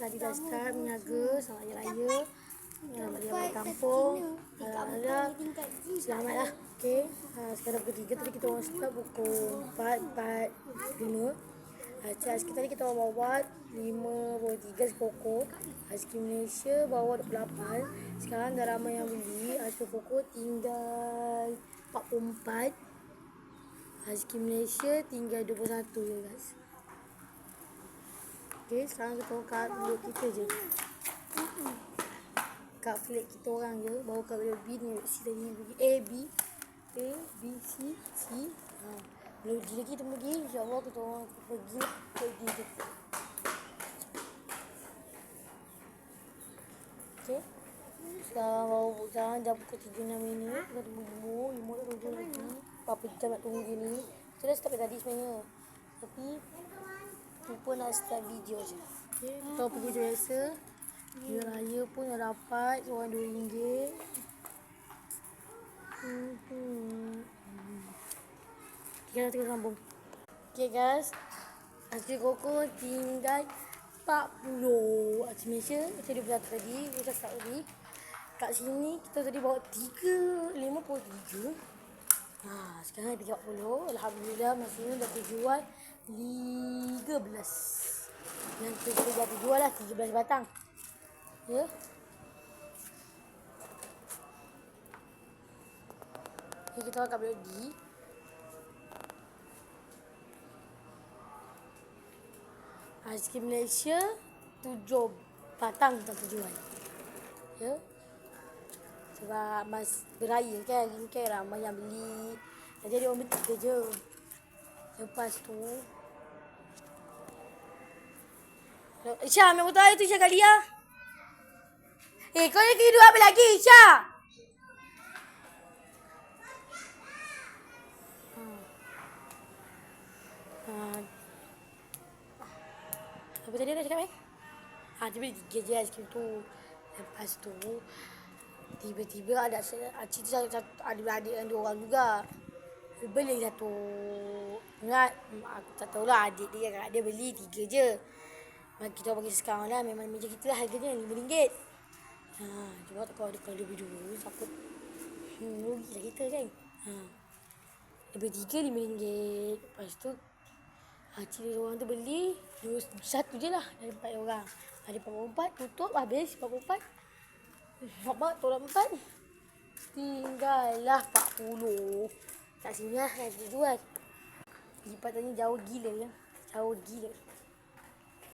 tadi dah start meniaga. Selamat Hari Raya. Selamat Hari Raya kampung. Alhamdulillah. Selamatlah. Okey. Sekarang pukul 3 tadi kita orang start pukul 4.45. Aiskrim tadi kita orang bawa 53 sekokok. Aiskrim Malaysia bawa 28. Sekarang dah ramai yang beli. Aiskrim kokok tinggal 44. Aiskrim Malaysia tinggal 21 je guys. Okay, sekarang kita bawa kad blok kita je. Kad flat kita orang je. Bawa kad blok B ni. C tadi pergi A, B. A, B, C. Belum lagi kita pergi. InsyaAllah kita orang pergi je. Okay. Sekarang dah pukul 3.06 minit. Kita tunggu Imo tak tunggu lagi. Berapa jam nak tunggu dia ni. Kita dah start tadi sebenarnya. Tapi lupa nak start video je. Okay. Kita pergi je biasa. Hari Raya pun dah dapat. Orang RM2. Kita sambung. Okay guys. Aiskrim koko tinggal 40. Aiskrim Malaysia macam 21 tadi. Kita start tadi. Kat sini kita tadi bawa 53. Sekarang 30. Alhamdulillah masih dah terjual 13. Yang kita dah terjual lah 13 batang. Ya. Okay, kita akan pergi. Aiskrim Malaysia 7 batang kita terjual. Ya. Sebab mas beraya kan, ramai yang beli. Jadi orang beli je. Lepas tu Isha, ambil botol air tu Isha kali ya. Kau ni tidur apa lagi Isha? Apa tadi dah cakap dia beli 3 je aiskrim tu. Lepas tu tiba-tiba ada adik-adik yang 2 orang juga. Beli satu. Ingat, aku tak tahulah adik dia kan. Dia beli 3 je. Kita bagi sekarang lah. Memang meja kita lah harganya RM5. Cuba kalau dia beli 2, siapa? Rugi lah kita kan. Dia beli 3 RM5. Lepas tu cik dia orang tu beli 1 je lah dari 4 orang. Ada 44, tutup habis 44. Nampak tolak 4. Tinggal lah 40. Kat sini lah yang dijual. Lipatannya jauh gila ya. Jauh gila.